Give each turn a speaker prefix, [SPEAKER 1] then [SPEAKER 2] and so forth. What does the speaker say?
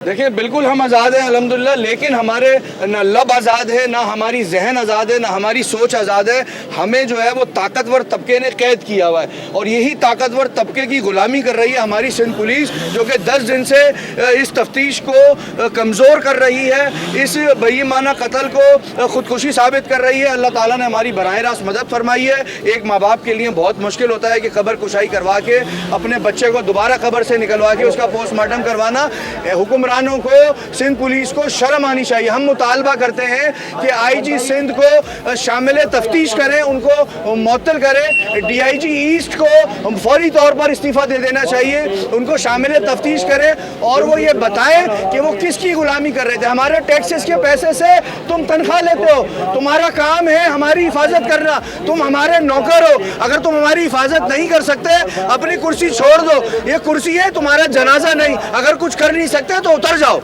[SPEAKER 1] देखिए बिल्कुल हम आज़ाद हैं अल्हम्दुलिल्लाह, लेकिन हमारे न लब आज़ाद है, ना हमारी जहन आज़ाद है, ना हमारी सोच आज़ाद है। हमें जो है वो ताकतवर तबके ने कैद किया हुआ है और यही ताकतवर तबके की गुलामी कर रही है हमारी सिंध पुलिस, जो कि 10 दिन से इस तफ्तीश को कमज़ोर कर रही है, इस बेईमाना कत्ल को ख़ुदकुशी साबित कर रही है। अल्लाह ताला ने हमारी बराह रास्त मदद फरमाई है। एक माँ बाप के लिए बहुत मुश्किल होता है कि कब्र कुशाई करवा के अपने बच्चे को दोबारा कब्र से निकलवा के उसका पोस्टमार्टम करवाना। हुक्मरानों को, सिंध पुलिस को शर्म आनी चाहिए। हम मुतालबा करते हैं कि आईजी सिंध को शामिल तफ्तीश करें, उनको मुअत्तल करें। डीआईजी ईस्ट को फौरी तौर पर इस्तीफ़ा दे देना चाहिए, उनको शामिल तफ्तीश करें और वो ये बताएं कि वो किसकी गुलामी कर रहे थे। हमारे टैक्सेस के पैसे से तुम तनख्वाह लेते हो, तुम्हारा काम है हमारी हिफाजत करना, तुम हमारे नौकर हो। अगर तुम हमारी हिफाजत नहीं कर सकते अपनी कुर्सी छोड़ दो, ये कुर्सी है तुम्हारा जनाजा नहीं। अगर कुछ कर नहीं सकते तो उतर जाओ।